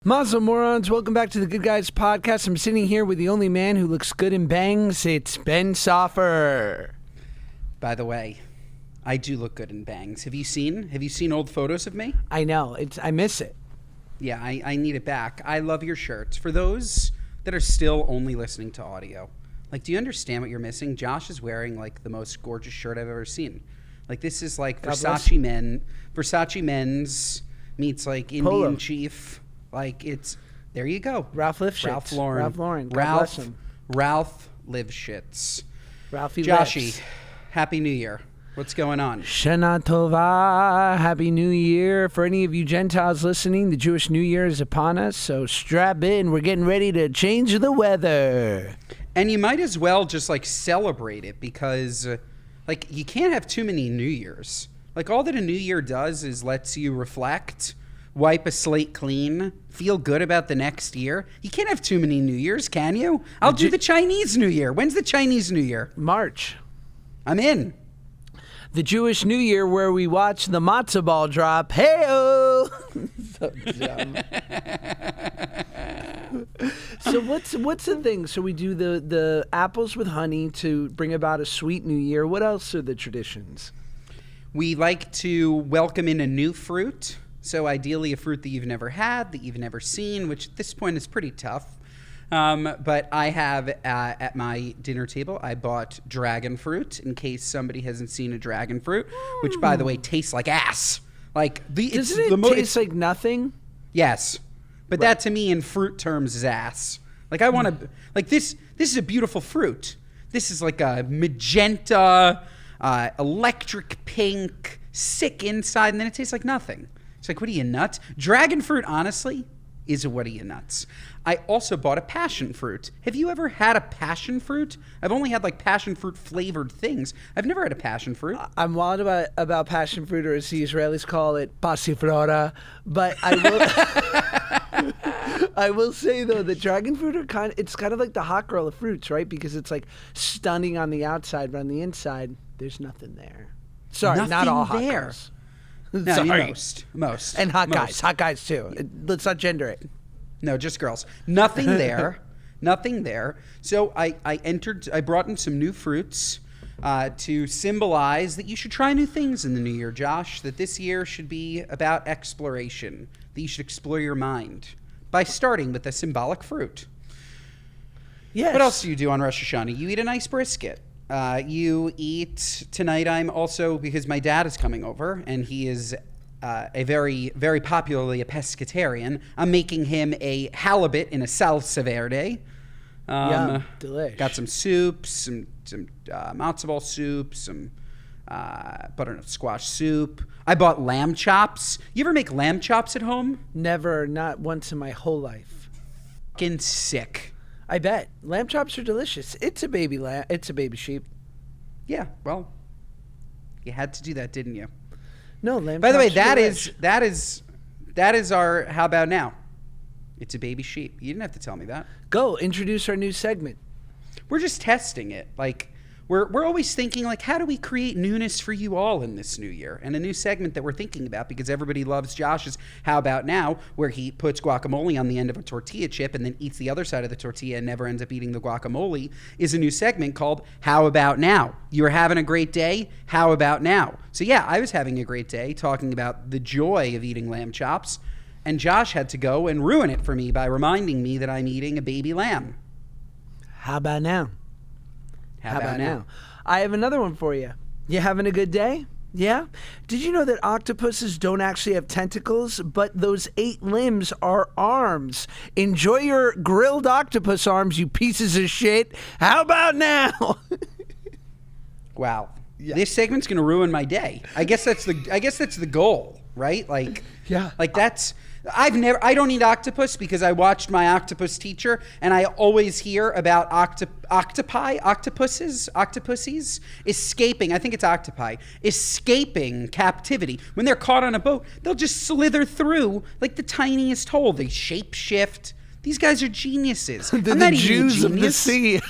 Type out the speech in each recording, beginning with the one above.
Mazel morons, welcome back to the Good Guys Podcast. I'm sitting here with the only man who looks good in bangs. It's Ben Soffer. By the way, I do look good in bangs. Have you seen old photos of me? I know. I miss it. Yeah, I need it back. I love your shirts. For those that are still only listening to audio, like, do you understand what you're missing? Josh is wearing, like, the most gorgeous shirt I've ever seen. Like, this is, like, Versace men's meets, like, Indian Polo. Chief. Like, it's, there you go. Ralph lives shits. Ralph Lauren. Ralph Lauren. God bless him. Ralph lives shits. Ralphie Joshy, lives. Happy New Year. What's going on? Shana Tova. Happy New Year. For any of you Gentiles listening, the Jewish New Year is upon us, so strap in. We're getting ready to change the weather. And you might as well just, like, celebrate it because, like, you can't have too many New Years. Like, all that a New Year does is lets you reflect, wipe a slate clean, feel good about the next year. You can't have too many New Years, can you? I'll do the Chinese New Year. When's the Chinese New Year? March. I'm in. The Jewish New Year, where we watch the matzo ball drop. Hey-o! So dumb. So what's the thing? So we do the apples with honey to bring about a sweet New Year. What else are the traditions? We like to welcome in a new fruit. So ideally a fruit that you've never had, that you've never seen, which at this point is pretty tough. But I have at my dinner table, I bought dragon fruit in case somebody hasn't seen a dragon fruit, which, by the way, tastes like ass. Like Doesn't it taste like nothing? Yes, but Right. that to me in fruit terms is ass. Like I want to like this. This is a beautiful fruit. This is like a magenta, electric pink, sick inside, and then it tastes like nothing. It's like, what are you, nuts? Dragon fruit, honestly, is a what are you, nuts? I also bought a passion fruit. Have you ever had a passion fruit? I've only had, like, passion fruit flavored things. I've never had a passion fruit. I'm wild about passion fruit, or as the Israelis call it, passiflora. But I will, I will say though that dragon fruit are it's kind of like the hot girl of fruits, right? Because it's like stunning on the outside, but on the inside, there's nothing there. Sorry, Nothing not all hot there. girls. No, Sorry. most. And hot Most. guys too. Let's not gender it. No, just girls. Nothing there. Nothing there. So I brought in some new fruits to symbolize that you should try new things in the new year, Josh, that this year should be about exploration, that you should explore your mind by starting with a symbolic fruit. Yes. What else do you do on Rosh Hashanah? You eat a nice brisket. You eat tonight. I'm also, because my dad is coming over and he is a very, very popularly a pescatarian. I'm making him a halibut in a salsa verde. Yum, delish. Got some soups, some matzo ball soup, some butternut squash soup. I bought lamb chops. You ever make lamb chops at home? Never, not once in my whole life. Fucking sick. I bet. Lamb chops are delicious. It's a baby lamb. It's a baby sheep. Yeah, well, you had to do that, didn't you? No, lamb By the way, chops are delish. that is our how about now? It's a baby sheep. You didn't have to tell me that. Go, introduce our new segment. We're just testing it. Like we're always thinking, like, how do we create newness for you all in this new year? And a new segment that we're thinking about, because everybody loves Josh's How About Now, where he puts guacamole on the end of a tortilla chip and then eats the other side of the tortilla and never ends up eating the guacamole, is a new segment called How About Now. You were having a great day? How about now? So yeah, I was having a great day talking about the joy of eating lamb chops, and Josh had to go and ruin it for me by reminding me that I'm eating a baby lamb. How about now? How about now? I have another one for you. You having a good day? Yeah? Did you know that octopuses don't actually have tentacles, but those 8 limbs are arms? Enjoy your grilled octopus arms, you pieces of shit. How about now? Wow. Yeah. This segment's going to ruin my day. I guess that's the goal, right? Like, Yeah. Like I don't eat octopus because I watched my octopus teacher, and I always hear about octopuses escaping. I think it's octopi escaping captivity. When they're caught on a boat, they'll just slither through like the tiniest hole. They shape shift. These guys are geniuses. They're I'm the not even a Jews of the genius. sea.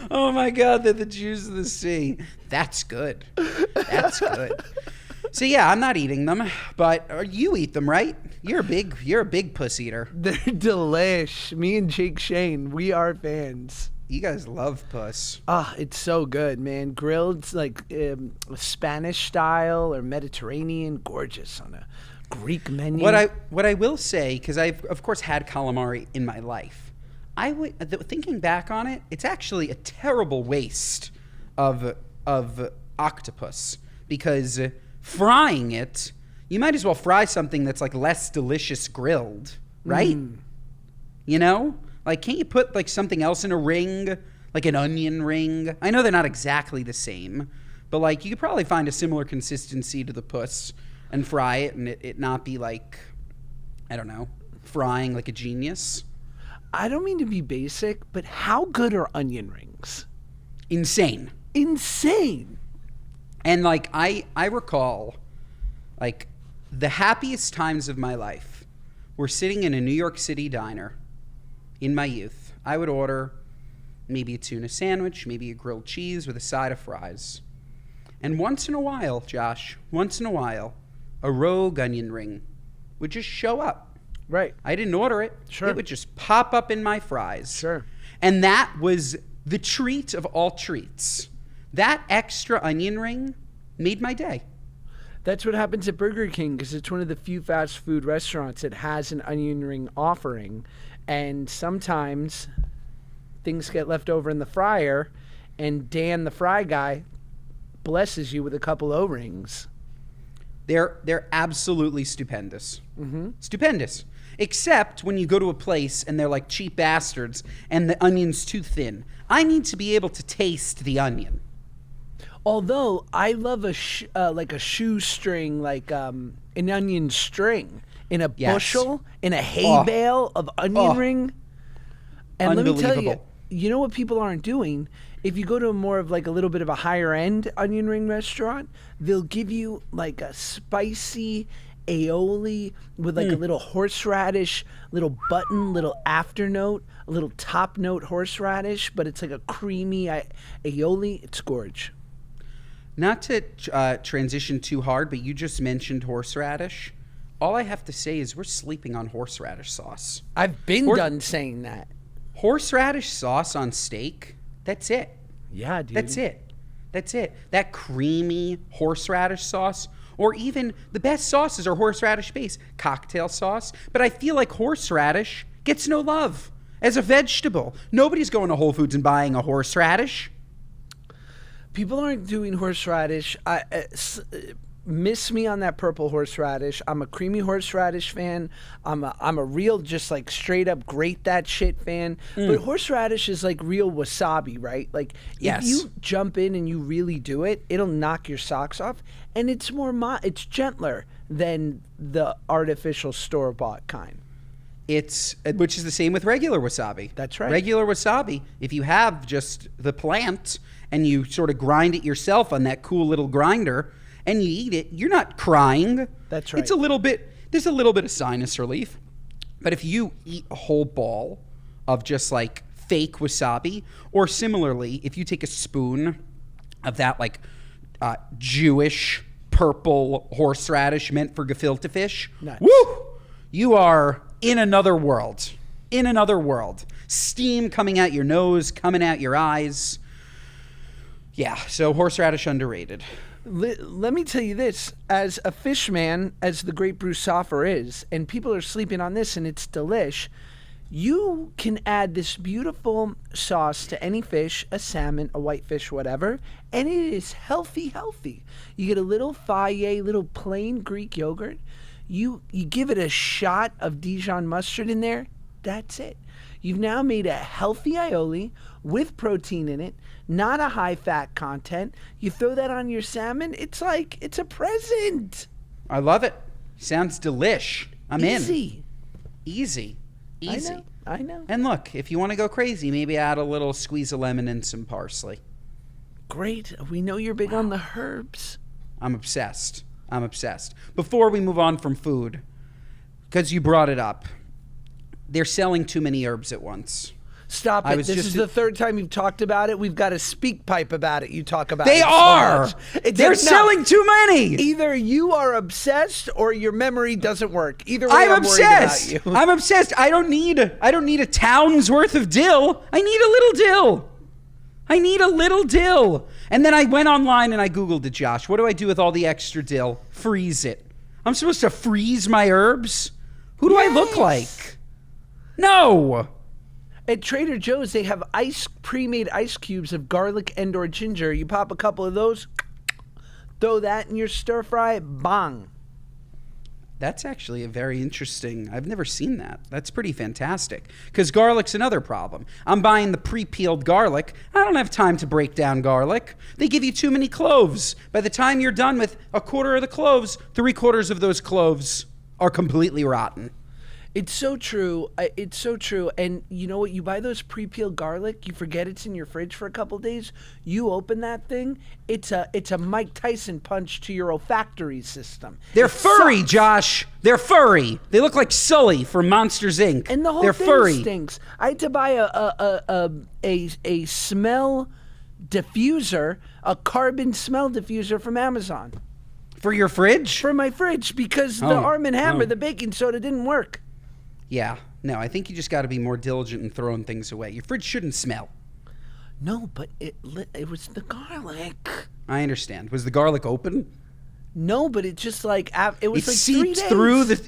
Oh my my God, they're the Jews of the sea. That's good. That's good. So yeah, I'm not eating them, but you eat them, right? You're a big puss eater. They're delish. Me and Jake Shane, we are fans. You guys love puss. Ah, it's so good, man. Grilled like Spanish style or Mediterranean, gorgeous on a Greek menu. What I will say, because I've of course had calamari in my life, thinking back on it, it's actually a terrible waste of octopus, because frying it, you might as well fry something that's like less delicious grilled, right? You know, like can't you put like something else in a ring, like an onion ring? I know they're not exactly the same, but like you could probably find a similar consistency to the puss and fry it, and it not be like, I don't know, frying like a genius. I don't mean to be basic, but how good are onion rings? Insane. And like I recall, like the happiest times of my life were sitting in a New York City diner in my youth. I would order maybe a tuna sandwich, maybe a grilled cheese with a side of fries. And once in a while, Josh, a rogue onion ring would just show up. Right. I didn't order it. Sure. It would just pop up in my fries. Sure. And that was the treat of all treats. That extra onion ring made my day. That's what happens at Burger King, because it's one of the few fast food restaurants that has an onion ring offering. And sometimes things get left over in the fryer, and Dan, the fry guy, blesses you with a couple O-rings. They're absolutely stupendous. Stupendous. Except when you go to a place and they're like cheap bastards and the onion's too thin. I need to be able to taste the onion. Although I love like a shoestring, like an onion string in a bushel, in a hay bale of onion ring. And let me tell you, you know what people aren't doing? If you go to more of like a little bit of a higher end onion ring restaurant, they'll give you like a spicy aioli with like a little horseradish, little button, little afternote, a little top note horseradish, but it's like a creamy aioli. It's gorge. Not to transition too hard, but you just mentioned horseradish. All I have to say is we're sleeping on horseradish sauce. I've been done saying that. Horseradish sauce on steak, that's it. Yeah, dude. That's it. That creamy horseradish sauce, or even the best sauces are horseradish based. Cocktail sauce. But I feel like horseradish gets no love as a vegetable. Nobody's going to Whole Foods and buying a horseradish. People aren't doing horseradish. Miss me on that purple horseradish. I'm a creamy horseradish fan. I'm a real just like straight up grate that shit fan. But horseradish is like real wasabi, right? Like if you jump in and you really do it, it'll knock your socks off, and it's more it's gentler than the artificial store bought kind. Which is the same with regular wasabi. That's right. Regular wasabi, if you have just the plant and you sort of grind it yourself on that cool little grinder and you eat it, you're not crying. That's right. There's a little bit of sinus relief. But if you eat a whole ball of just like fake wasabi, or similarly, if you take a spoon of that like Jewish purple horseradish meant for gefilte fish, nice. Woo! You are in another world. Steam coming out your nose, coming out your eyes. Yeah, so horseradish underrated. Let me tell you this, as a fish man, as the great Bruce Soffer is, and people are sleeping on this and it's delish, you can add this beautiful sauce to any fish, a salmon, a whitefish, whatever, and it is healthy. You get a little Fage, little plain Greek yogurt. You give it a shot of Dijon mustard in there. That's it. You've now made a healthy aioli with protein in it, not a high fat content. You throw that on your salmon, it's like it's a present. I love it. Sounds delish. I'm Easy. in. Easy. I know. And look, if you want to go crazy, maybe add a little squeeze of lemon and some parsley. Great. We know you're big on the herbs. I'm obsessed. Before we move on from food, because you brought it up, they're selling too many herbs at once. Stop it. This is the third time you've talked about it. We've got a Speakpipe about it. You talk about they it. Are. So much. They're selling too many. Either you are obsessed or your memory doesn't work. Either way, I'm obsessed. Worried about you. I'm obsessed. I don't need a town's worth of dill. I need a little dill. I need a little dill. And then I went online and I Googled it, Josh. What do I do with all the extra dill? Freeze it. I'm supposed to freeze my herbs? Who do I look like? No. At Trader Joe's, they have pre-made ice cubes of garlic and/or ginger. You pop a couple of those, throw that in your stir fry, bang. That's actually a very interesting. I've never seen that. That's pretty fantastic. Because garlic's another problem. I'm buying the pre-peeled garlic. I don't have time to break down garlic. They give you too many cloves. By the time you're done with a quarter of the cloves, 3/4 of those cloves are completely rotten. It's so true. It's so true. And you know what? You buy those pre-peeled garlic, you forget it's in your fridge for a couple days. You open that thing, it's a Mike Tyson punch to your olfactory system. They're furry, Josh. They're furry. They look like Sully from Monsters, Inc. And the whole They're thing furry. Stinks. I had to buy a smell diffuser, a carbon smell diffuser from Amazon. For your fridge? For my fridge, because the Arm & Hammer, the baking soda didn't work. Yeah. No, I think you just got to be more diligent in throwing things away. Your fridge shouldn't smell. No, but it was the garlic. I understand. Was the garlic open? No, but it just like it was like 3 days.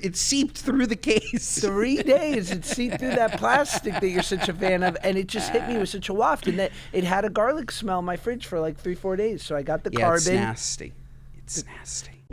It seeped through the case. 3 days. It seeped through that plastic that you're such a fan of, and it just hit me with such a waft, and that it had a garlic smell in my fridge for like 3-4 days. So I got the carbon. It's nasty. It's nasty.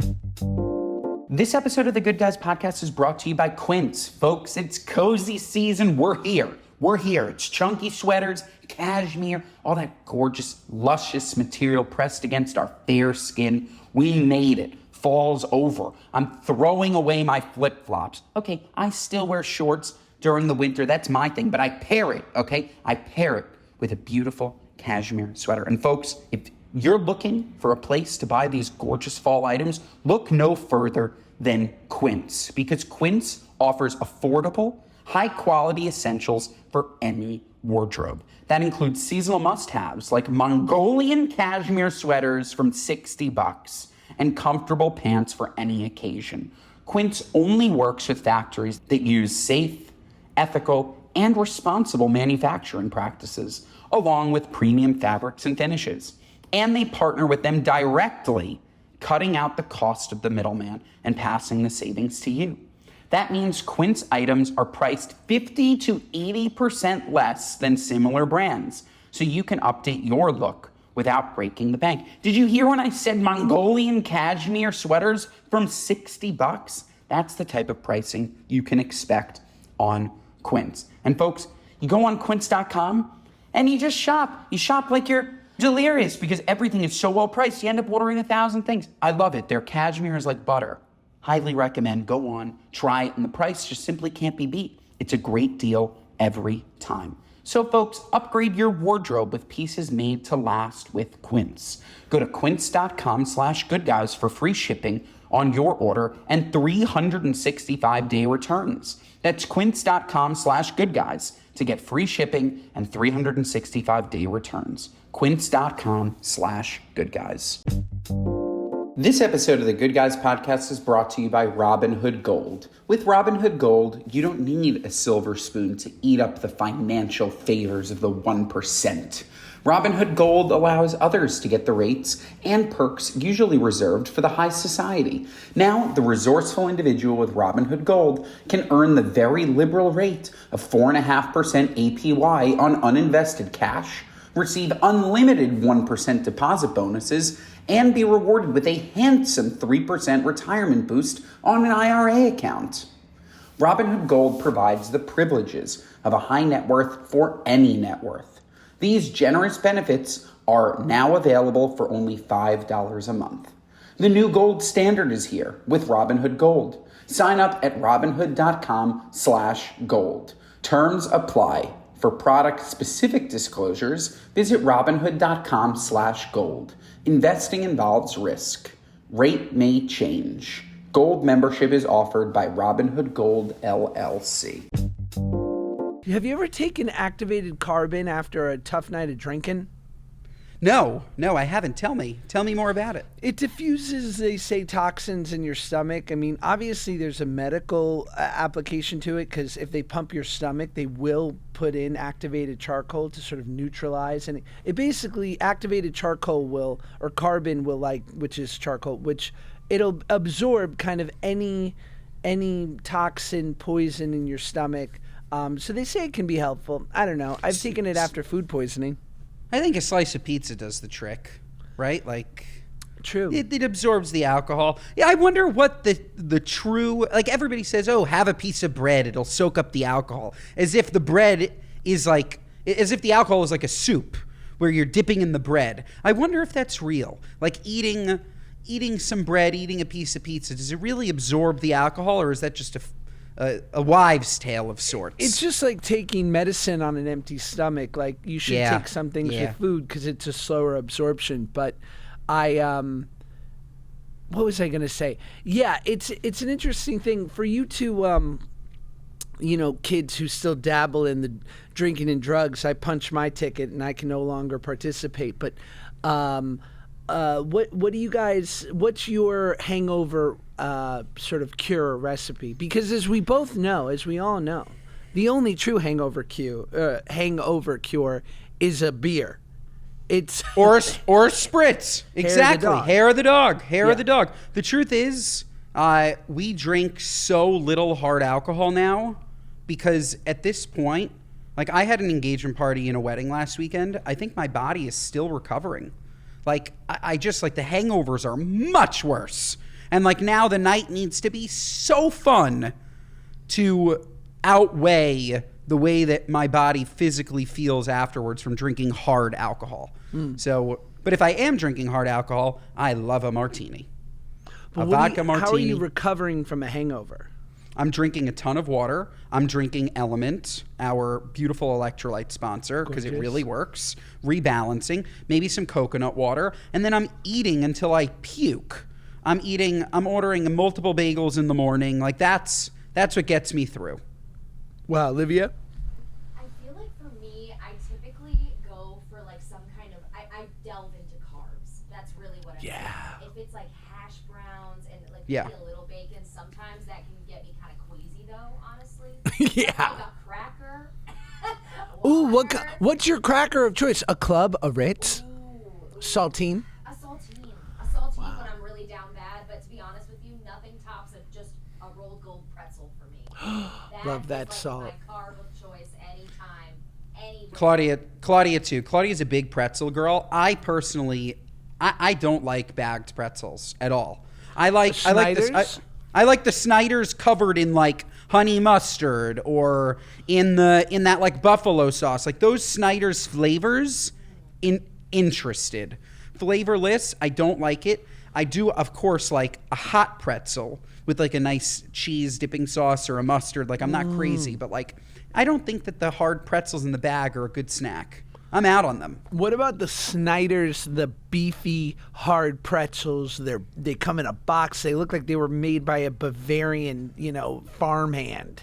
This episode of the Good Guys podcast is brought to you by Quince. Folks, it's cozy season. We're here. It's chunky sweaters, cashmere, all that gorgeous, luscious material pressed against our fair skin. We made it. Fall's over. I'm throwing away my flip-flops. Okay, I still wear shorts during the winter. That's my thing, but I pair it, okay? I pair it with a beautiful cashmere sweater. And folks, if you're looking for a place to buy these gorgeous fall items, look no further than Quince, because Quince offers affordable, high-quality essentials for any wardrobe. That includes seasonal must-haves like Mongolian cashmere sweaters from $60 and comfortable pants for any occasion. Quince only works with factories that use safe, ethical, and responsible manufacturing practices, along with premium fabrics and finishes. And they partner with them directly, cutting out the cost of the middleman and passing the savings to you. That means Quince items are priced 50 to 80% less than similar brands, so you can update your look without breaking the bank. Did you hear when I said Mongolian cashmere sweaters from $60? That's the type of pricing you can expect on Quince. And folks, you go on quince.com and you just shop. You shop like you're delirious because everything is so well priced. You end up ordering 1,000 things. I love it. Their cashmere is like butter. Highly recommend. Go on, try it, and the price just simply can't be beat. It's a great deal every time. So folks, upgrade your wardrobe with pieces made to last with Quince. Go to quince.com/goodguys for free shipping on your order and 365-day returns. That's quince.com/goodguys to get free shipping and 365-day returns. Quince.com/goodguys. This episode of the Good Guys podcast is brought to you by Robinhood Gold. With Robinhood Gold, you don't need a silver spoon to eat up the financial favors of the 1%. Robinhood Gold allows others to get the rates and perks usually reserved for the high society. Now, the resourceful individual with Robinhood Gold can earn the very liberal rate of 4.5% APY on uninvested cash, receive unlimited 1% deposit bonuses, and be rewarded with a handsome 3% retirement boost on an IRA account. Robinhood Gold provides the privileges of a high net worth for any net worth. These generous benefits are now available for only $5 a month. The new gold standard is here with Robinhood Gold. Sign up at robinhood.com/gold. Terms apply. For product-specific disclosures, visit robinhood.com/gold. Investing involves risk. Rate may change. Gold membership is offered by Robinhood Gold, LLC. Have you ever taken activated carbon after a tough night of drinking? No, I haven't. Tell me more about it. It diffuses, they say, toxins in your stomach. I mean, obviously there's a medical application to it, because if they pump your stomach, they will put in activated charcoal to sort of neutralize. And it basically, activated charcoal will, or carbon will, which is charcoal, which it'll absorb kind of any toxin, poison in your stomach. So they say it can be helpful. I don't know. I've taken it after food poisoning. I think a slice of pizza does the trick, right? True. It absorbs the alcohol. Yeah, I wonder what the true, everybody says, oh, have a piece of bread, it'll soak up the alcohol. As if the bread is as if the alcohol is like a soup where you're dipping in the bread. I wonder if that's real. Like eating some bread, eating a piece of pizza, does it really absorb the alcohol, or is that just a wives' tale of sorts? It's just like taking medicine on an empty stomach. Like, you should take some things with food because it's a slower absorption. But what was I going to say? Yeah, it's an interesting thing for you to, kids who still dabble in the drinking and drugs. I punch my ticket and I can no longer participate. But what do you guys? What's your hangover sort of cure recipe? Because as we all know, the only true hangover cure is a beer. It's or spritz. Exactly. Hair of the dog. Hair of the dog. The truth is, we drink so little hard alcohol now because at this point, I had an engagement party and a wedding last weekend. I think my body is still recovering. I just the hangovers are much worse. And now the night needs to be so fun to outweigh the way that my body physically feels afterwards from drinking hard alcohol. So, but if I am drinking hard alcohol, I love a martini. But vodka martini. How are you recovering from a hangover? I'm drinking a ton of water. I'm drinking Element, our beautiful electrolyte sponsor, because it really works. Rebalancing, maybe some coconut water, and then I'm eating until I puke. I'm ordering multiple bagels in the morning. That's what gets me through. Wow, Olivia? I feel like for me, I typically go for some kind of, I delve into carbs. That's really what I'm doing. If it's hash browns and maybe a little bacon, sometimes that can get me kind of queasy though, honestly. A cracker. Ooh, what's your cracker of choice? A Club, a Ritz, saltine? A saltine when I'm really down bad, but to be honest with you, nothing tops just a rolled gold pretzel for me. Love that salt. My carb of choice anytime, anywhere. Claudia too. Claudia's a big pretzel girl. I personally, I don't like bagged pretzels at all. I like the Snyder's covered in honey mustard or in that buffalo sauce. Those Snyder's flavors, interested. Flavorless, I don't like it. I do, of course, like a hot pretzel with a nice cheese dipping sauce or a mustard. I'm not crazy, but I don't think that the hard pretzels in the bag are a good snack. I'm out on them. What about the Snyder's, the beefy hard pretzels? They come in a box. They look like they were made by a Bavarian, farmhand.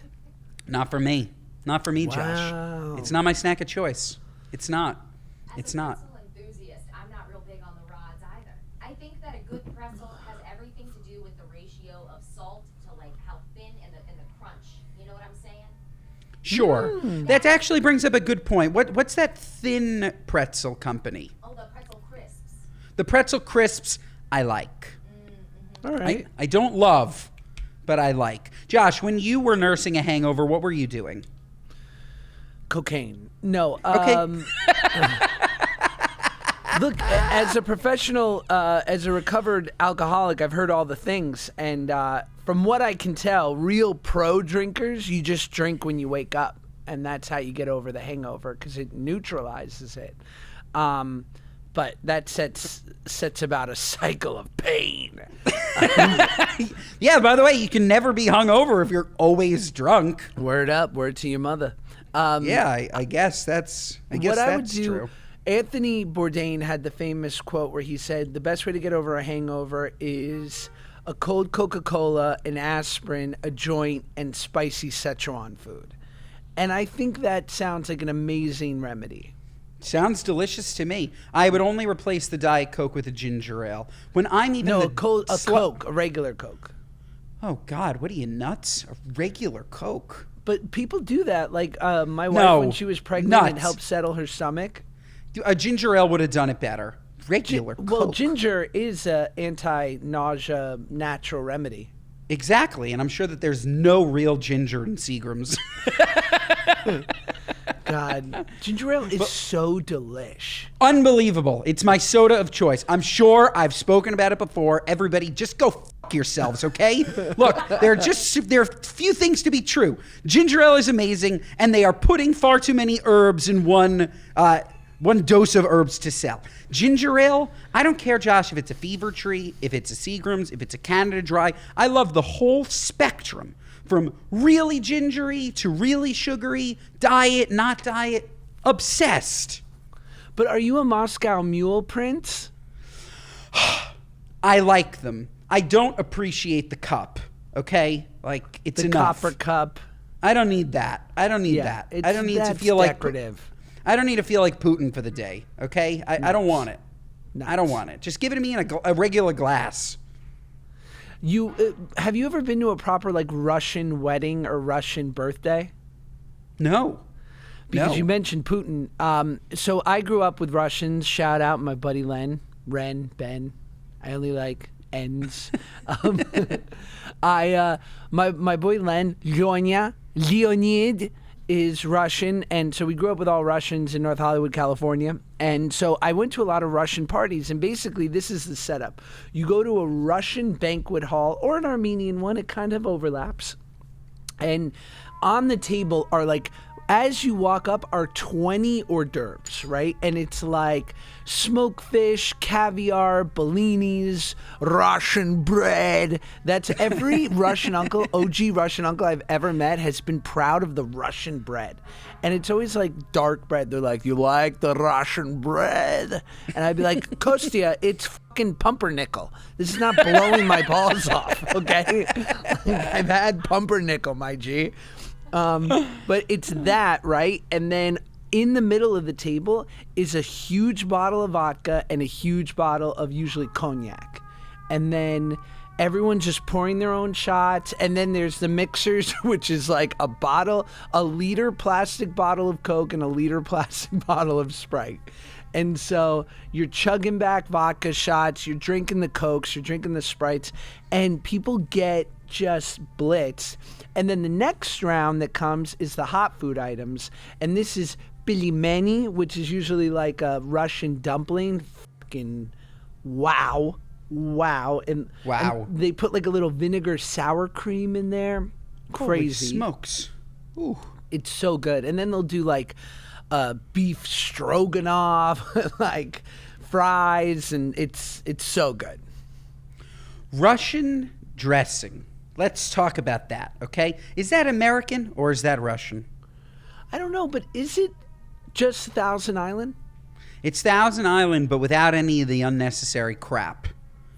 Not for me. Not for me, Wow. Josh. It's not my snack of choice. It's not. It's not. As a pretzel enthusiast, I'm not real big on the rods either. I think that a good pretzel has everything to do with the ratio of salt to how thin and the crunch. You know what I'm saying? Sure. That actually brings up a good point. What's that thin pretzel company? Oh, the pretzel crisps. The pretzel crisps I like. All right. I don't love, but I like. Josh, when you were nursing a hangover, what were you doing? Cocaine. No. Okay. Look, as a professional, as a recovered alcoholic, I've heard all the things. And from what I can tell, real pro drinkers, you just drink when you wake up. And that's how you get over the hangover because it neutralizes it. But that sets about a cycle of pain. Yeah, by the way, you can never be hungover if you're always drunk. Word up. Word to your mother. Yeah, I guess that's true. Anthony Bourdain had the famous quote where he said, the best way to get over a hangover is a cold Coca-Cola, an aspirin, a joint, and spicy Szechuan food. And I think that sounds like an amazing remedy. Sounds delicious to me. I would only replace the Diet Coke with a ginger ale. When I'm even a Coke, a regular Coke. Oh God, what are you, nuts? A regular Coke. But people do that. Like my wife, when she was pregnant, it helped settle her stomach. A ginger ale would have done it better. Regular Coke. Well, ginger is an anti-nausea natural remedy. Exactly, and I'm sure that there's no real ginger in Seagram's. God, ginger ale is so delish. Unbelievable. It's my soda of choice. I'm sure I've spoken about it before. Everybody, just go fuck yourselves, okay? Look, there are few things to be true. Ginger ale is amazing, and they are putting far too many herbs in one dose of herbs to sell. Ginger ale, I don't care, Josh, if it's a Fever Tree, if it's a Seagram's, if it's a Canada Dry. I love the whole spectrum. From really gingery to really sugary, diet, not diet, obsessed. But are you a Moscow Mule, Prince? I like them. I don't appreciate the cup, okay? Like, it's the enough. Copper cup. I don't need that. I don't need that. I don't need to feel decorative. I don't need to feel like Putin for the day, okay? I don't want it. Nice. I don't want it. Just give it to me in a regular glass. Have you ever been to a proper like Russian wedding or Russian birthday? No. Because you mentioned Putin. So I grew up with Russians. Shout out my buddy Ben. I only like N's. My boy Leonid is Russian, and so we grew up with all Russians in North Hollywood, California. And so I went to a lot of Russian parties, and basically this is the setup. You go to a Russian banquet hall or an Armenian one, it kind of overlaps. And on the table are like, as you walk up are 20 hors d'oeuvres, right? And it's like smoked fish, caviar, bellinis, Russian bread. That's every Russian uncle, OG Russian uncle I've ever met has been proud of the Russian bread. And it's always like dark bread. They're like, you like the Russian bread? And I'd be like, Kostya, it's fucking pumpernickel. This is not blowing my balls off, okay? I've had pumpernickel, my G. But it's that, right? And then in the middle of the table is a huge bottle of vodka and a huge bottle of usually cognac. And then everyone's just pouring their own shots. And then there's the mixers, which is like a liter plastic bottle of Coke and a liter plastic bottle of Sprite. And so you're chugging back vodka shots, you're drinking the Cokes, you're drinking the Sprites, and people get just blitzed. And then the next round that comes is the hot food items. And this is pilimeni, which is usually like a Russian dumpling. Fucking wow. And they put like a little vinegar sour cream in there. Crazy. Holy smokes. Ooh. It's so good. And then they'll do like beef stroganoff, like fries, and it's so good. Russian dressing. Let's talk about that, okay? Is that American or is that Russian? I don't know, but is it just Thousand Island? It's Thousand Island, but without any of the unnecessary crap.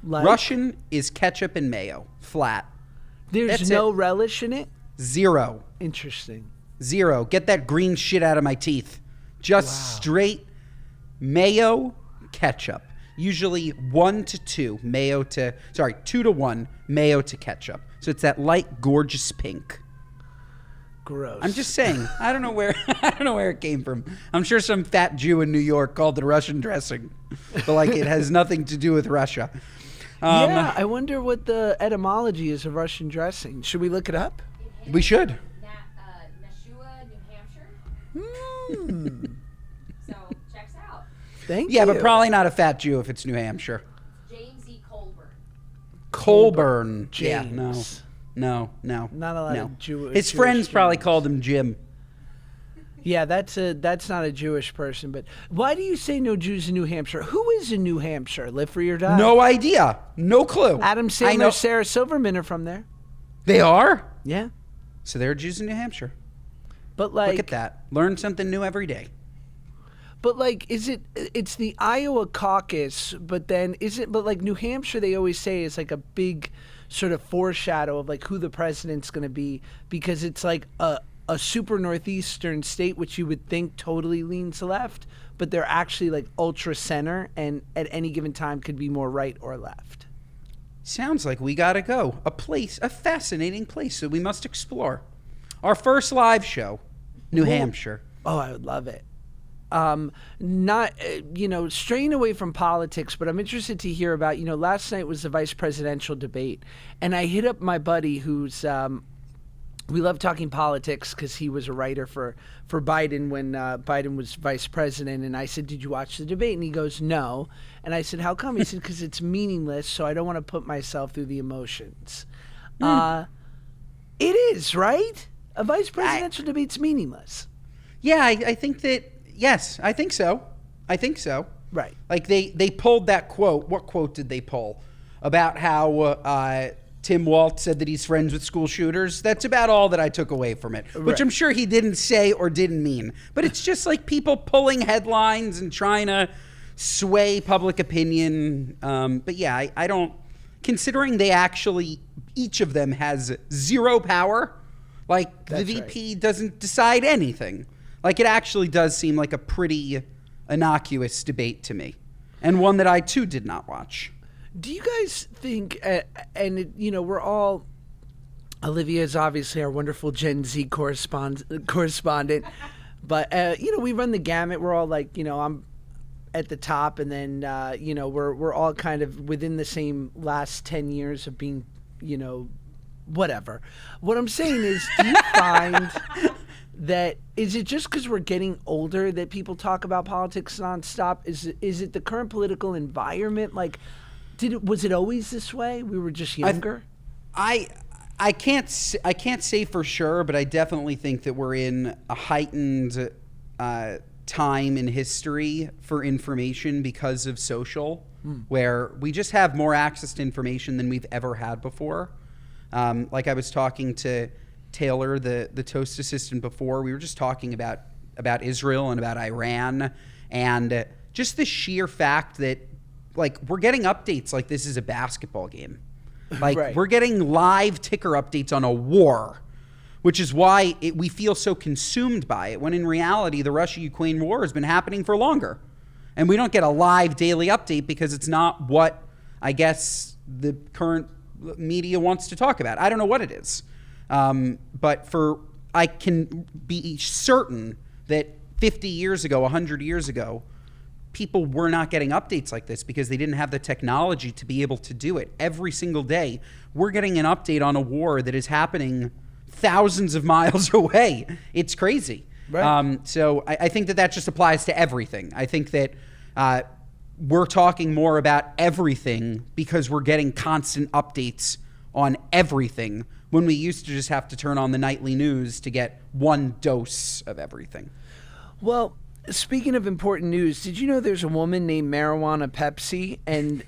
Like, Russian is ketchup and mayo, flat. There's no relish in it? Zero. Interesting. Zero. Get that green shit out of my teeth. Just straight mayo, ketchup. Usually 1 to 2 mayo to 2 to 1 mayo to ketchup. So it's that light, gorgeous pink. Gross. I'm just saying. I don't know where it came from. I'm sure some fat Jew in New York called it Russian dressing, but like it has nothing to do with Russia. Yeah, I wonder what the etymology is of Russian dressing. Should we look it up? We should. Nashua, New Hampshire. So checks out. Thank you. Yeah, but probably not a fat Jew if it's New Hampshire. James E. Colburn. Colburn. James. Yeah, no. Not a lot of His friends probably called him Jim. Yeah, that's not a Jewish person. But why do you say no Jews in New Hampshire? Who is in New Hampshire? Live free or die? No idea. No clue. Adam Sandler, Sarah Silverman are from there. They are? Yeah. So there are Jews in New Hampshire. But like, look at that. Learn something new every day. But like, it's the Iowa caucus, but then but like New Hampshire, they always say is like a big sort of foreshadow of like who the president's going to be, because it's like a super northeastern state, which you would think totally leans left, but they're actually like ultra center, and at any given time could be more right or left. Sounds like we gotta go. A fascinating place that we must explore. Our first live show, New Hampshire. Oh, I would love it. Not, straying away from politics, but I'm interested to hear about, last night was the vice presidential debate, and I hit up my buddy who's, we love talking politics because he was a writer for Biden when Biden was vice president. And I said, did you watch the debate? And he goes, no. And I said, how come? He said, because it's meaningless, so I don't want to put myself through the emotions. It is, right? A vice presidential debate's meaningless. Yeah, I think that, yes, I think so. Right. Like they pulled that quote. What quote did they pull? About how Tim Waltz said that he's friends with school shooters. That's about all that I took away from it, which I'm sure he didn't say or didn't mean. But it's just like people pulling headlines and trying to sway public opinion. But yeah, I don't, considering they actually, each of them has zero power, like the VP doesn't decide anything. Like it actually does seem like a pretty innocuous debate to me, and one that I too did not watch. Do you guys think, we're all, Olivia is obviously our wonderful Gen Z correspondent, but, we run the gamut. We're all like, I'm at the top, and then, we're all kind of within the same last 10 years of being, whatever. What I'm saying is, do you find that, is it just because we're getting older that people talk about politics nonstop? Is it the current political environment? Like, was it always this way? We were just younger? I can't say for sure, but I definitely think that we're in a heightened time in history for information because of social, where we just have more access to information than we've ever had before. Like I was talking to Taylor, the toast assistant, before. We were just talking about Israel and about Iran, and just the sheer fact that, like, we're getting updates like this is a basketball game. Like, we're getting live ticker updates on a war, which is why we feel so consumed by it, when in reality, the Russia-Ukraine war has been happening for longer. And we don't get a live daily update because it's not what, I guess, the current media wants to talk about. I don't know what it is. But I can be certain that 50 years ago, 100 years ago, people were not getting updates like this because they didn't have the technology to be able to do it. Every single day, we're getting an update on a war that is happening thousands of miles away. It's crazy. Right. So I think that just applies to everything. I think that we're talking more about everything because we're getting constant updates on everything, when we used to just have to turn on the nightly news to get one dose of everything. Well, speaking of important news, did you know there's a woman named Marijuana Pepsi, and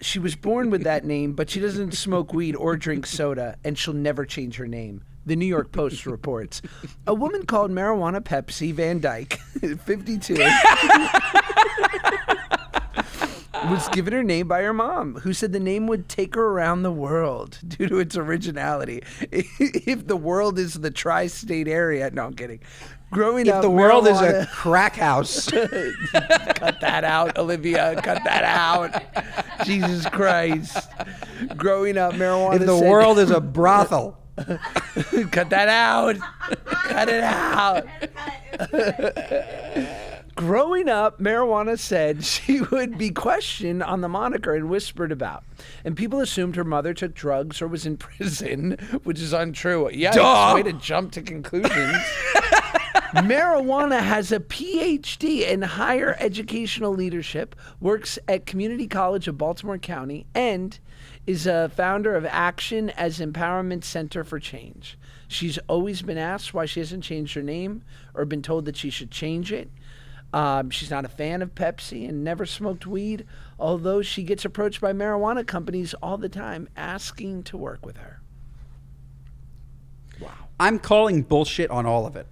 she was born with that name, but she doesn't smoke weed or drink soda, and she'll never change her name. The New York Post reports. A woman called Marijuana Pepsi Van Dyke, 52, was given her name by her mom, who said the name would take her around the world due to its originality. If the world is the tri-state area, no, I'm kidding. Growing up, if the world is a crack house. Cut that out, Olivia. Cut that out. Jesus Christ. Growing up, marijuana. If the world is a brothel. Cut that out. Cut it out. Growing up, Marijuana said she would be questioned on the moniker and whispered about. And people assumed her mother took drugs or was in prison, which is untrue. Yeah, way to jump to conclusions. Marijuana has a PhD in higher educational leadership, works at Community College of Baltimore County, and is a founder of Action as Empowerment Center for Change. She's always been asked why she hasn't changed her name or been told that she should change it. She's not a fan of Pepsi and never smoked weed, although she gets approached by marijuana companies all the time asking to work with her. Wow. I'm calling bullshit on all of it.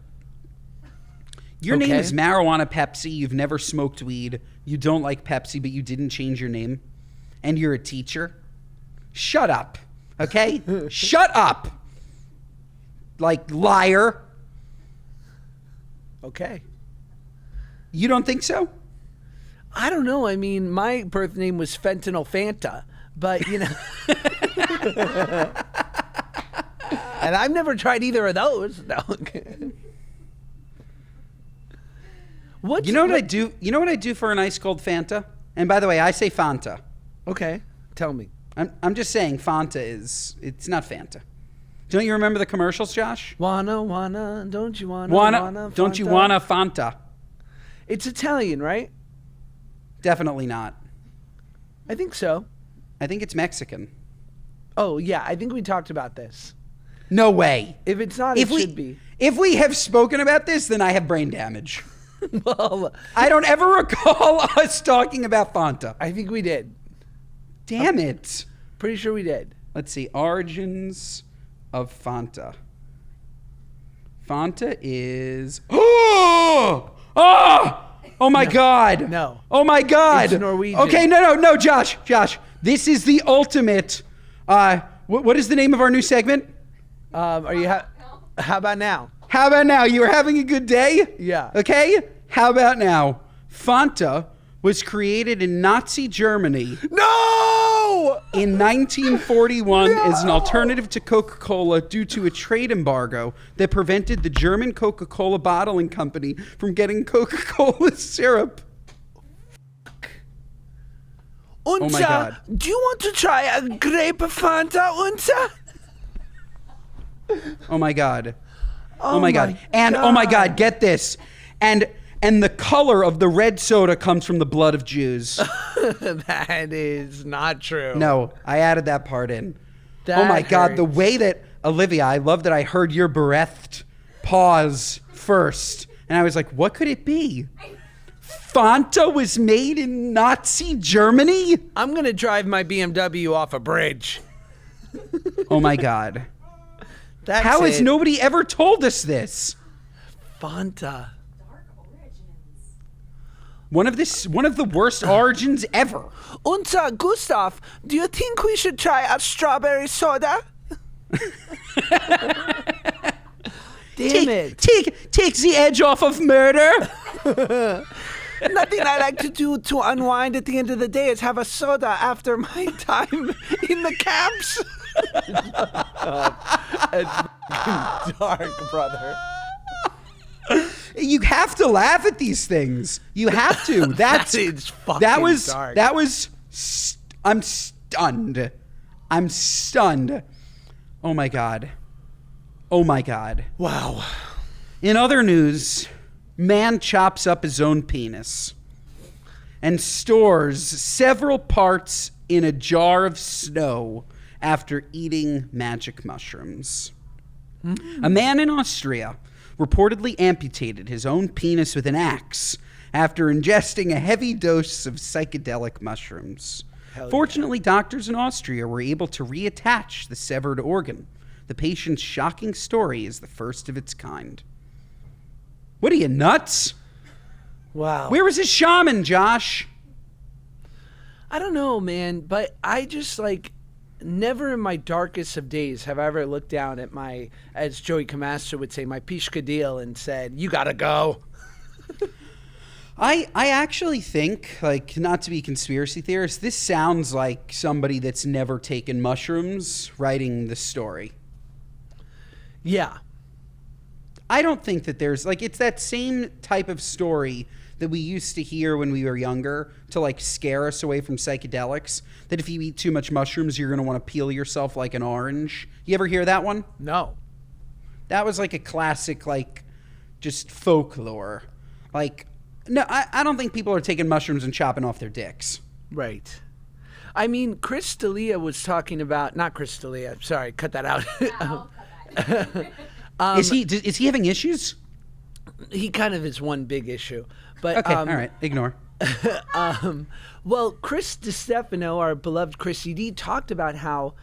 Your name is Marijuana Pepsi. You've never smoked weed. You don't like Pepsi, but you didn't change your name. And you're a teacher. Shut up. Okay? Shut up. Like, liar. Okay. You don't think so? I don't know. I mean, my birth name was Fentanyl Fanta, but you know. And I've never tried either of those. No. You know what I do? You know what I do for an ice cold Fanta? And by the way, I say Fanta. Okay, tell me. I'm just saying Fanta it's not Fanta. Don't you remember the commercials, Josh? Wanna, don't you wanna, don't you wanna Fanta? It's Italian, right? Definitely not. I think so. I think it's Mexican. Oh, yeah, I think we talked about this. No way. If it's not, should be. If we have spoken about this, then I have brain damage. Well, I don't ever recall us talking about Fanta. I think we did. Damn it. Pretty sure we did. Let's see. Origins of Fanta. Fanta is... Oh my God. No. Oh my God. It's Norwegian. Okay, no, Josh. This is the ultimate... what is the name of our new segment? How about now? How about now? You were having a good day? Yeah. Okay? How about now? Fanta was created in Nazi Germany. No! In 1941 as an alternative to Coca-Cola due to a trade embargo that prevented the German Coca-Cola bottling company from getting Coca-Cola syrup. Unsa, Oh my God. do you want to try a grape Fanta, Unsa? Oh my God. Oh my God. And oh my God, get this. And the color of the red soda comes from the blood of Jews. That is not true. No, I added that part in. That oh my God, the hurts. way that, Olivia, I love that I heard your breathed pause first. And I was like, what could it be? Fanta was made in Nazi Germany? I'm going to drive my BMW off a bridge. Oh my God. That's How has it. nobody ever told us this? Fanta. Dark origins. One of the worst origins ever. Unsa, Gustav, do you think we should try a strawberry soda? Damn it. Take the edge off of murder. Nothing I like to do to unwind at the end of the day is have a soda after my time in the camps. It's dark, brother. You have to laugh at these things. You have to. That is fucking dark. I'm stunned. I'm stunned. Oh my God. Oh my God. Wow. In other news, man chops up his own penis and stores several parts in a jar of snow after eating magic mushrooms. A man in Austria reportedly amputated his own penis with an axe after ingesting a heavy dose of psychedelic mushrooms. Fortunately, doctors in Austria were able to reattach the severed organ. The patient's shocking story is the first of its kind. What are you, nuts? Wow. Where was his shaman, Josh? I don't know, man, but I just never in my darkest of days have I ever looked down at my, as Joey Camastro would say, my pishkadil and said, you gotta go. I actually think, not to be conspiracy theorist, this sounds like somebody that's never taken mushrooms writing the story. Yeah. I don't think that there's, it's that same type of story that we used to hear when we were younger to, scare us away from psychedelics, that if you eat too much mushrooms, you're going to want to peel yourself like an orange. You ever hear that one? No. That was a classic, just folklore. No, I don't think people are taking mushrooms and chopping off their dicks. Right. I mean, Chris D'Elia was talking about, not Chris D'Elia, sorry, cut that out. I'll cut that. Is he having issues? He kind of is one big issue. But, Okay, all right, ignore. Well, Chris DiStefano, our beloved Chris CD, talked about how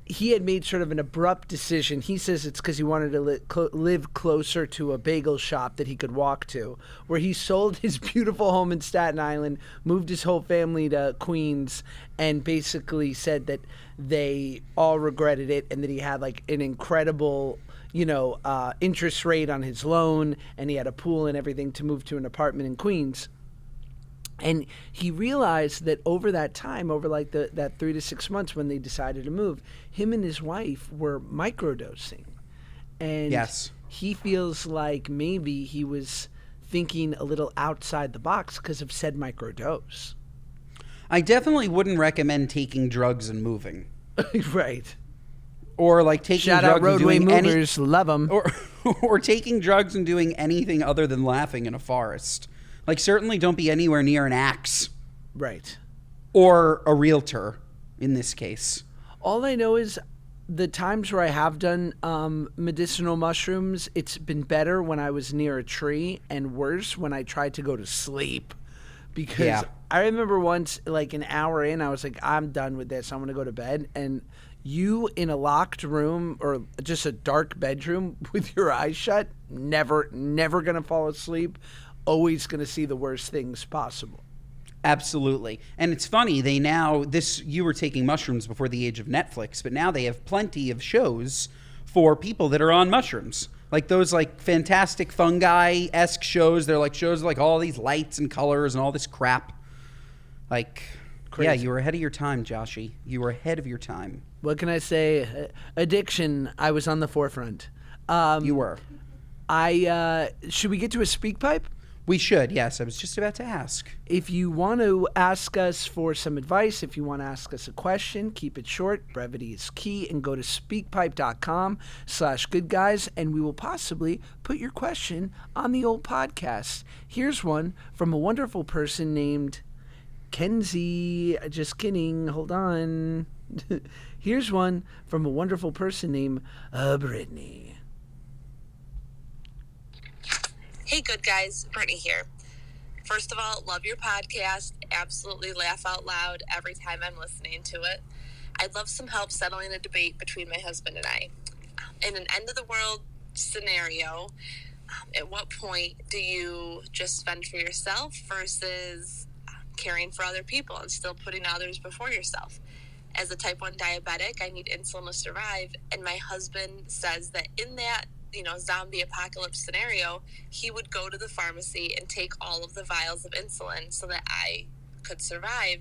he had made sort of an abrupt decision. He says it's because he wanted to live closer to a bagel shop that he could walk to, where he sold his beautiful home in Staten Island, moved his whole family to Queens, and basically said that they all regretted it and that he had an incredible, interest rate on his loan, and he had a pool and everything to move to an apartment in Queens. And he realized that over that time, over like that 3 to 6 months when they decided to move, him and his wife were microdosing. And yes. He feels like maybe he was thinking a little outside the box because of said microdose. I definitely wouldn't recommend taking drugs and moving. Right. Or like taking Shout drugs out roadway and doing movers, love them. Or taking drugs and doing anything other than laughing in a forest. Like certainly don't be anywhere near an axe. Right. Or a realtor in this case. All I know is the times where I have done medicinal mushrooms, it's been better when I was near a tree and worse when I tried to go to sleep. Because I remember once, like an hour in, I was like, I'm done with this. I'm going to go to bed. And you in a locked room or just a dark bedroom with your eyes shut, never going to fall asleep, always going to see the worst things possible. Absolutely. And it's funny, you were taking mushrooms before the age of Netflix, but now they have plenty of shows for people that are on mushrooms. Like those like fantastic fungi-esque shows. They're like shows with like all these lights and colors and all this crap. Like, crazy. Yeah, you were ahead of your time, Joshy. You were ahead of your time. What can I say? Addiction, I was on the forefront. You were. Should we get to a Speakpipe? We should, yes. I was just about to ask. If you want to ask us for some advice, if you want to ask us a question, keep it short. Brevity is key. And go to speakpipe.com/goodguys, and we will possibly put your question on the old podcast. Here's one from a wonderful person named Kenzie. Just kidding. Hold on. Here's one from a wonderful person named Brittany. Hey, good guys. Brittany here. First of all, love your podcast. Absolutely laugh out loud every time I'm listening to it. I'd love some help settling a debate between my husband and I. In an end-of-the-world scenario, at what point do you just fend for yourself versus caring for other people and still putting others before yourself? As a type 1 diabetic, I need insulin to survive, and my husband says that in that zombie apocalypse scenario, he would go to the pharmacy and take all of the vials of insulin so that I could survive.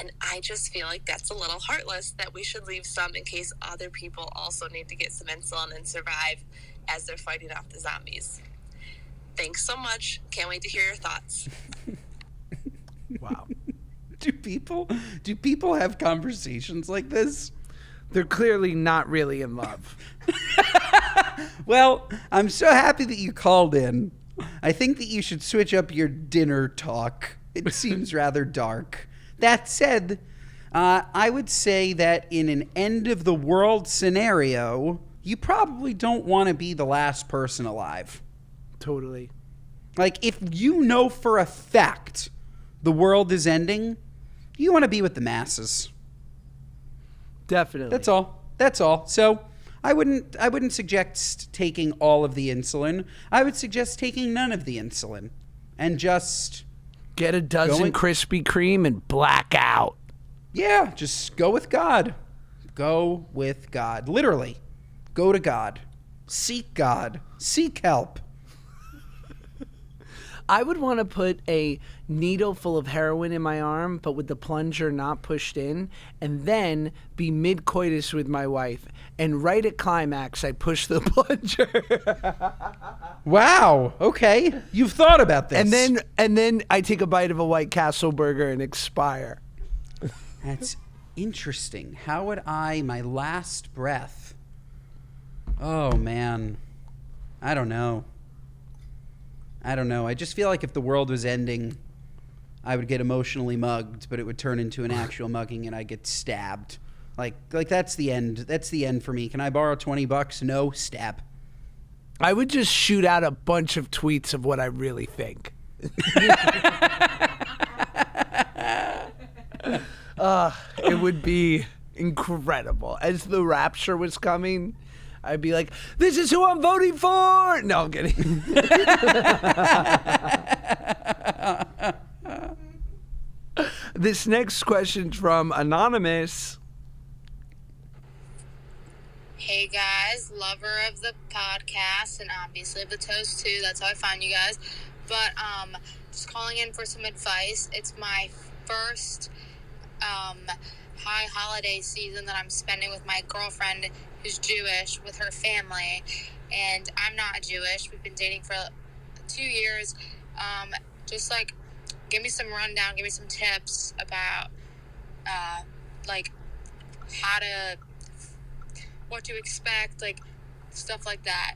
And I just feel like that's a little heartless, that we should leave some in case other people also need to get some insulin and survive as they're fighting off the zombies. Thanks so much. Can't wait to hear your thoughts. Wow. Do people have conversations like this? They're clearly not really in love. Well, I'm so happy that you called in. I think that you should switch up your dinner talk. It seems rather dark. That said, I would say that in an end-of-the-world scenario, you probably don't want to be the last person alive. Totally. Like, if you know for a fact the world is ending, you want to be with the masses. Definitely. That's all. So I wouldn't suggest taking all of the insulin. I would suggest taking none of the insulin and just get a dozen Krispy Kreme and black out. Yeah, just go with God. Go with God. Literally. Go to God. Seek God. Seek help. I would want to put a needle full of heroin in my arm, but with the plunger not pushed in, and then be mid-coitus with my wife. And right at climax, I push the plunger. Wow. Okay. You've thought about this. And then I take a bite of a White Castle burger and expire. That's interesting. How would my last breath? Oh, man. I don't know. I just feel like if the world was ending, I would get emotionally mugged, but it would turn into an actual mugging and I'd get stabbed. Like that's the end. That's the end for me. Can I borrow $20? No, stab. I would just shoot out a bunch of tweets of what I really think. It would be incredible. As the rapture was coming, I'd be like, this is who I'm voting for. No, I'm kidding. This next question's from Anonymous. Hey guys, lover of the podcast and obviously of the toast too. That's how I find you guys. But just calling in for some advice. It's my first high holiday season that I'm spending with my girlfriend who's Jewish with her family, and I'm not Jewish. We've been dating for 2 years. Just like give me some rundown, give me some tips about like what to expect, like stuff like that.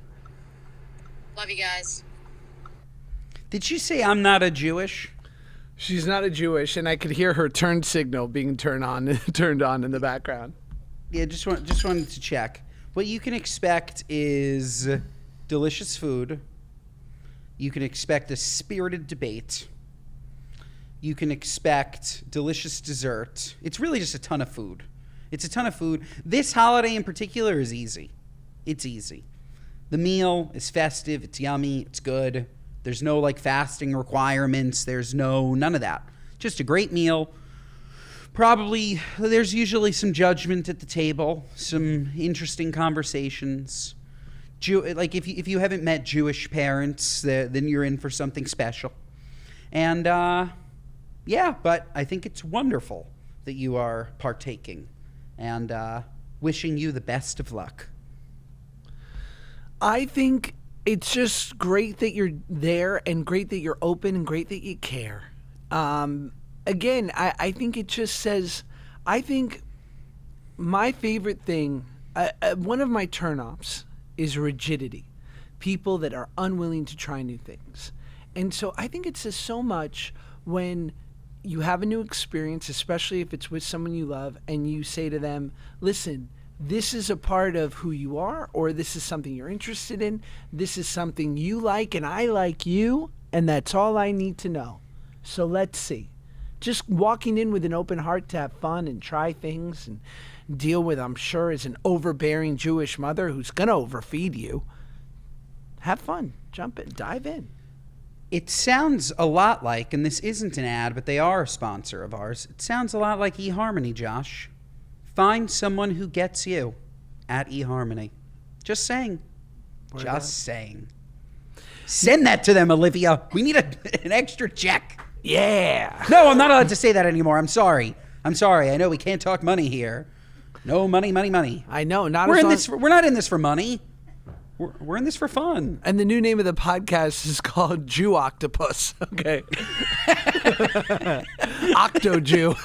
Love you guys. Did you say I'm not a Jewish? She's not a Jewish, and I could hear her turn signal being turned on in the background. Yeah, just wanted to check. What you can expect is delicious food. You can expect a spirited debate. You can expect delicious dessert. It's really just a ton of food. It's a ton of food. This holiday in particular is easy. It's easy. The meal is festive. It's yummy. It's good. There's no like fasting requirements. There's none of that. Just a great meal. Probably there's usually some judgment at the table, some interesting conversations. Like if you haven't met Jewish parents, then you're in for something special. And yeah, but I think it's wonderful that you are partaking, and wishing you the best of luck. I think it's just great that you're there, and great that you're open, and great that you care. Again, I think it just says, I think my favorite thing, one of my turnoffs is rigidity. People that are unwilling to try new things. And so I think it says so much when you have a new experience, especially if it's with someone you love, and you say to them, listen, this is a part of who you are, or this is something you're interested in. This is something you like and I like you, and that's all I need to know. So let's see. Just walking in with an open heart to have fun and try things and deal with, I'm sure, as an overbearing Jewish mother who's going to overfeed you. Have fun. Jump in. Dive in. It sounds a lot like, and this isn't an ad, but they are a sponsor of ours. It sounds a lot like eHarmony, Josh. Find someone who gets you at eHarmony. Just saying. Just saying. Send that to them, Olivia. We need an extra check. Yeah. No, I'm not allowed to say that anymore. I'm sorry. I know we can't talk money here. No money. I know. Not We're not in this for money. We're in this for fun. And the new name of the podcast is called Jew Octopus. Okay. Octo Jew.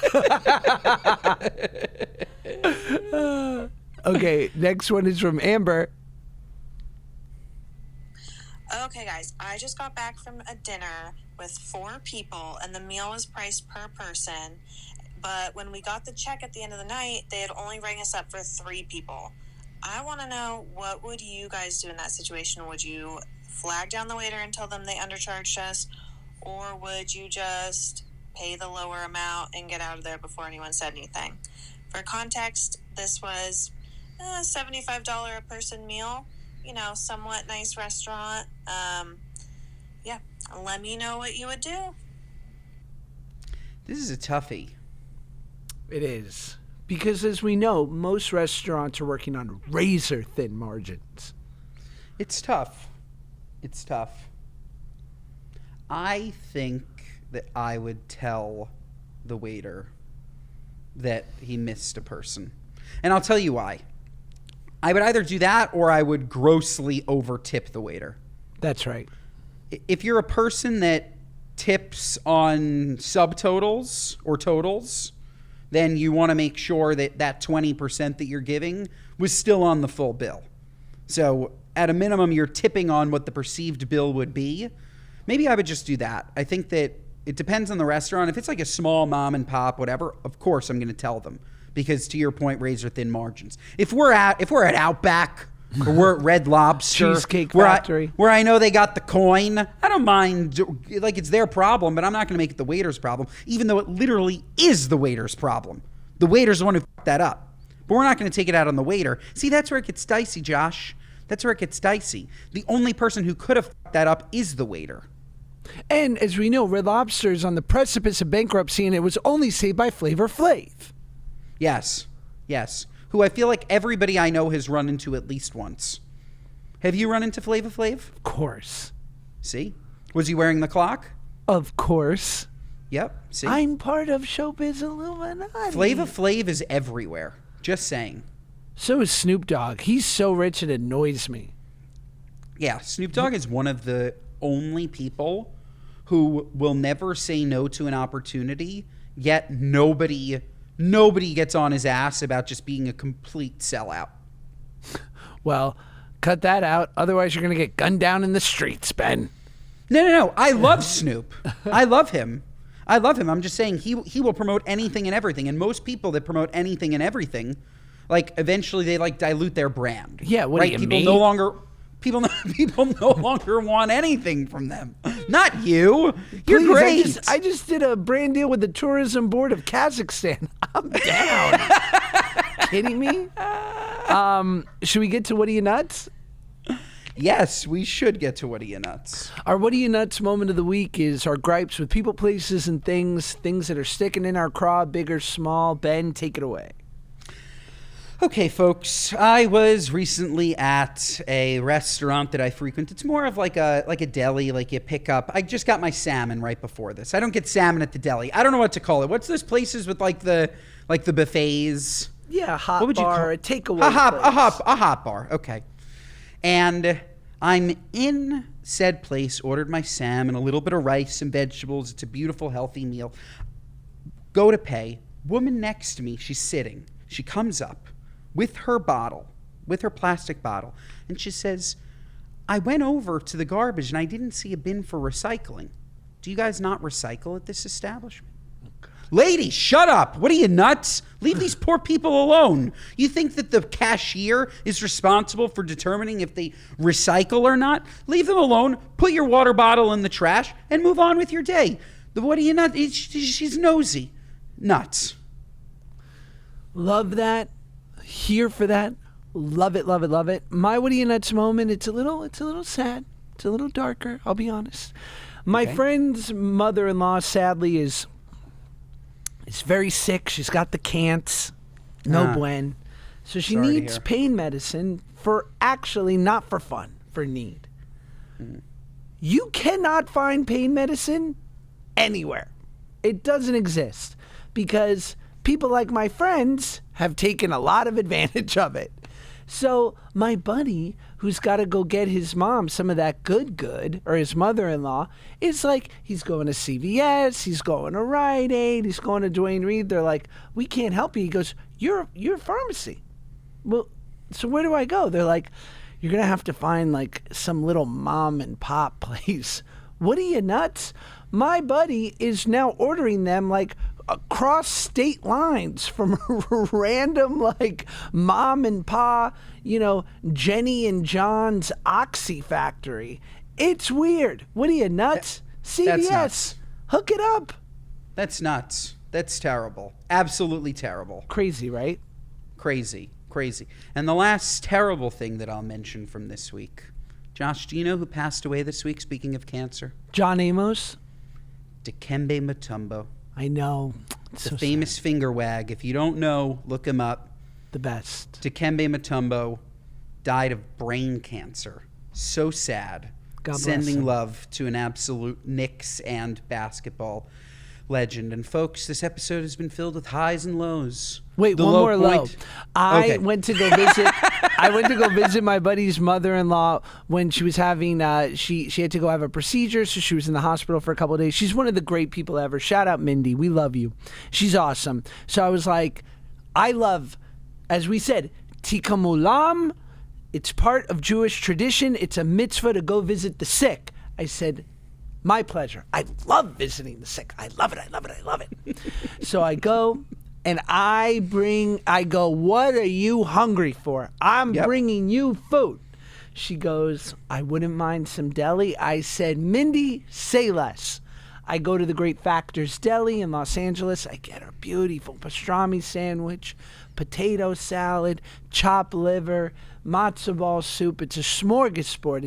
Okay, next one is from Amber. Okay, guys, I just got back from a dinner with 4 people, and the meal was priced per person. But when we got the check at the end of the night, they had only rang us up for 3 people. I want to know, what would you guys do in that situation? Would you flag down the waiter and tell them they undercharged us? Or would you just pay the lower amount and get out of there before anyone said anything? For context, this was a $75 a person meal. You know, somewhat nice restaurant. Yeah, let me know what you would do. This is a toughie. It is. Because as we know, most restaurants are working on razor-thin margins. It's tough. I think that I would tell the waiter that he missed a person. And I'll tell you why. I would either do that or I would grossly over-tip the waiter. That's right. If you're a person that tips on subtotals or totals, then you want to make sure that that 20% that you're giving was still on the full bill. So at a minimum, you're tipping on what the perceived bill would be. Maybe I would just do that. I think that it depends on the restaurant. If it's like a small mom and pop, whatever, of course I'm going to tell them. Because to your point, razor thin margins. If we're at Outback or we're at Red Lobster, Cheesecake Factory, where I know they got the coin, I don't mind. Like, it's their problem, but I'm not going to make it the waiter's problem, even though it literally is the waiter's problem. The waiter's the one who fucked that up. But we're not going to take it out on the waiter. See, that's where it gets dicey, Josh. That's where it gets dicey. The only person who could have fucked that up is the waiter. And as we know, Red Lobster is on the precipice of bankruptcy, and it was only saved by Flavor Flav. Yes. who I feel like everybody I know has run into at least once. Have you run into Flava Flav? Of course. See? Was he wearing the clock? Of course. Yep. See? I'm part of Showbiz Illuminati. Flava Flav is everywhere. Just saying. So is Snoop Dogg. He's so rich it annoys me. Yeah, Snoop Dogg is one of the only people who will never say no to an opportunity, yet nobody gets on his ass about just being a complete sellout. Well, cut that out. Otherwise, you're going to get gunned down in the streets, Ben. No. I love Snoop. I love him. I'm just saying he will promote anything and everything. And most people that promote anything and everything, like eventually they like dilute their brand. Yeah, what right? do you People mean? People no longer want anything from them. Not you. You're Please, great. I just did a brand deal with the Tourism Board of Kazakhstan. I'm down. Kidding me? Should we get to What Are You Nuts? Yes, we should get to What Are You Nuts. Our What Are You Nuts moment of the week is our gripes with people, places, and things that are sticking in our craw, big or small. Ben, take it away. Okay, folks, I was recently at a restaurant that I frequent. It's more of like a deli, like you pick up. I just got my salmon right before this. I don't get salmon at the deli. I don't know what to call it. What's those places with like the buffets? Yeah, hot What would you bar, call a it? takeaway A place. hot bar. Okay. And I'm in said place, ordered my salmon, a little bit of rice and vegetables. It's a beautiful, healthy meal. Go to pay. Woman next to me, she's sitting. She comes up with her bottle, with her plastic bottle, and she says, I went over to the garbage and I didn't see a bin for recycling. Do you guys not recycle at this establishment? Lady, shut up. What are you, nuts? Leave these poor people alone. You think that the cashier is responsible for determining if they recycle or not? Leave them alone, put your water bottle in the trash, and move on with your day. What are you, nuts? She's nosy. Nuts. Love that. Here for that. Love it, love it, love it. My What Are You Nuts moment, it's a little sad. It's a little darker, I'll be honest. My friend's mother-in-law, sadly, is very sick. She's got the cants. No buen. So she Sorry to needs hear. pain medicine for actually not for fun, for need. You cannot find pain medicine anywhere. It doesn't exist because people like my friends have taken a lot of advantage of it. So my buddy, who's got to go get his mom some of that good, or his mother-in-law, is like, he's going to CVS, he's going to Rite Aid, he's going to Duane Reade. They're like, we can't help you. He goes, you're a pharmacy. Well, so where do I go? They're like, you're going to have to find like some little mom and pop place. What are you, nuts? My buddy is now ordering them like across state lines from random like mom and pa, Jenny and John's Oxy factory. It's weird. What are you, nuts? CVS, That's nuts. Hook it up. That's nuts. That's terrible. Absolutely terrible. Crazy, right? Crazy. And the last terrible thing that I'll mention from this week. Josh, do you know who passed away this week, speaking of cancer? John Amos. Dikembe Matumbo. I know. It's The so famous finger wag. If you don't know, look him up. the best. Dikembe Matumbo died of brain cancer. So sad. God bless Sending him. love to an absolute Knicks and basketball legend. And folks, this episode has been filled with highs and lows. Wait, The one low more low. point- I Okay. went to go visit. I went to go visit my buddy's mother-in-law when she was having. She had to go have a procedure, so she was in the hospital for a couple of days. She's one of the great people ever. Shout out Mindy, we love you. She's awesome. So I was like, I love, as we said, Tikkun Olam. It's part of Jewish tradition. It's a mitzvah to go visit the sick. I said, my pleasure. I love visiting the sick. I love it. I love it. I love it. So I go. And I go, what are you hungry for? I'm bringing you food. She goes, I wouldn't mind some deli. I said, Mindy, say less. I go to the Great Factors Deli in Los Angeles. I get a beautiful pastrami sandwich, potato salad, chopped liver, matzo ball soup. It's a smorgasbord.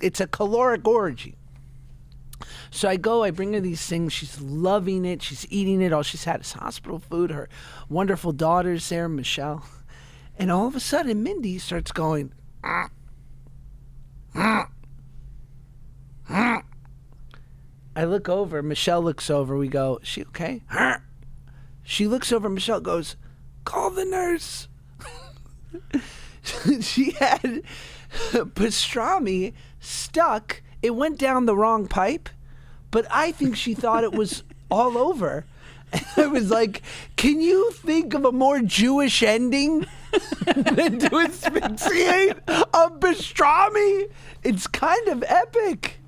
It's a caloric orgy. So I go, I bring her these things. She's loving it. She's eating it. All she's had is hospital food. Her wonderful daughter's there, Michelle. And all of a sudden, Mindy starts going, I look over, Michelle looks over, we go, she okay? She looks over, Michelle goes, call the nurse. She had pastrami stuck. It went down the wrong pipe, but I think she thought it was all over. And I was like, can you think of a more Jewish ending than to asphyxiate a pastrami? It's kind of epic.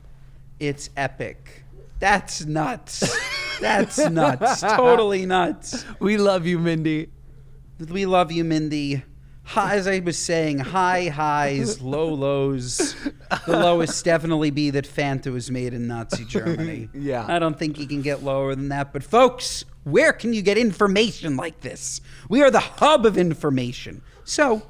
It's epic. That's nuts. That's nuts. Totally nuts. We love you, Mindy. We love you, Mindy. As I was saying, high highs, low lows. The lowest definitely be that Fanta was made in Nazi Germany. Yeah. I don't think you can get lower than that. But folks, where can you get information like this? We are the hub of information. So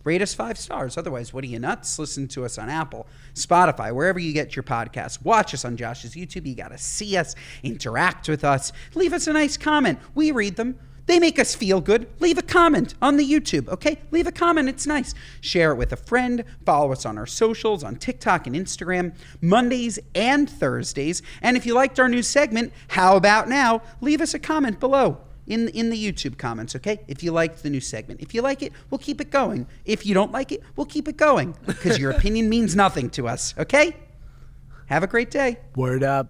rate us 5 stars. Otherwise, what are you, nuts? Listen to us on Apple, Spotify, wherever you get your podcasts. Watch us on Josh's YouTube. You got to see us, interact with us. Leave us a nice comment. We read them. They make us feel good. Leave a comment on the YouTube, okay? Leave a comment. It's nice. Share it with a friend. Follow us on our socials, on TikTok and Instagram, Mondays and Thursdays. And if you liked our new segment, How About Now? Leave us a comment below in the YouTube comments, okay? If you liked the new segment. If you like it, we'll keep it going. If you don't like it, we'll keep it going because your opinion means nothing to us, okay? Have a great day. Word up.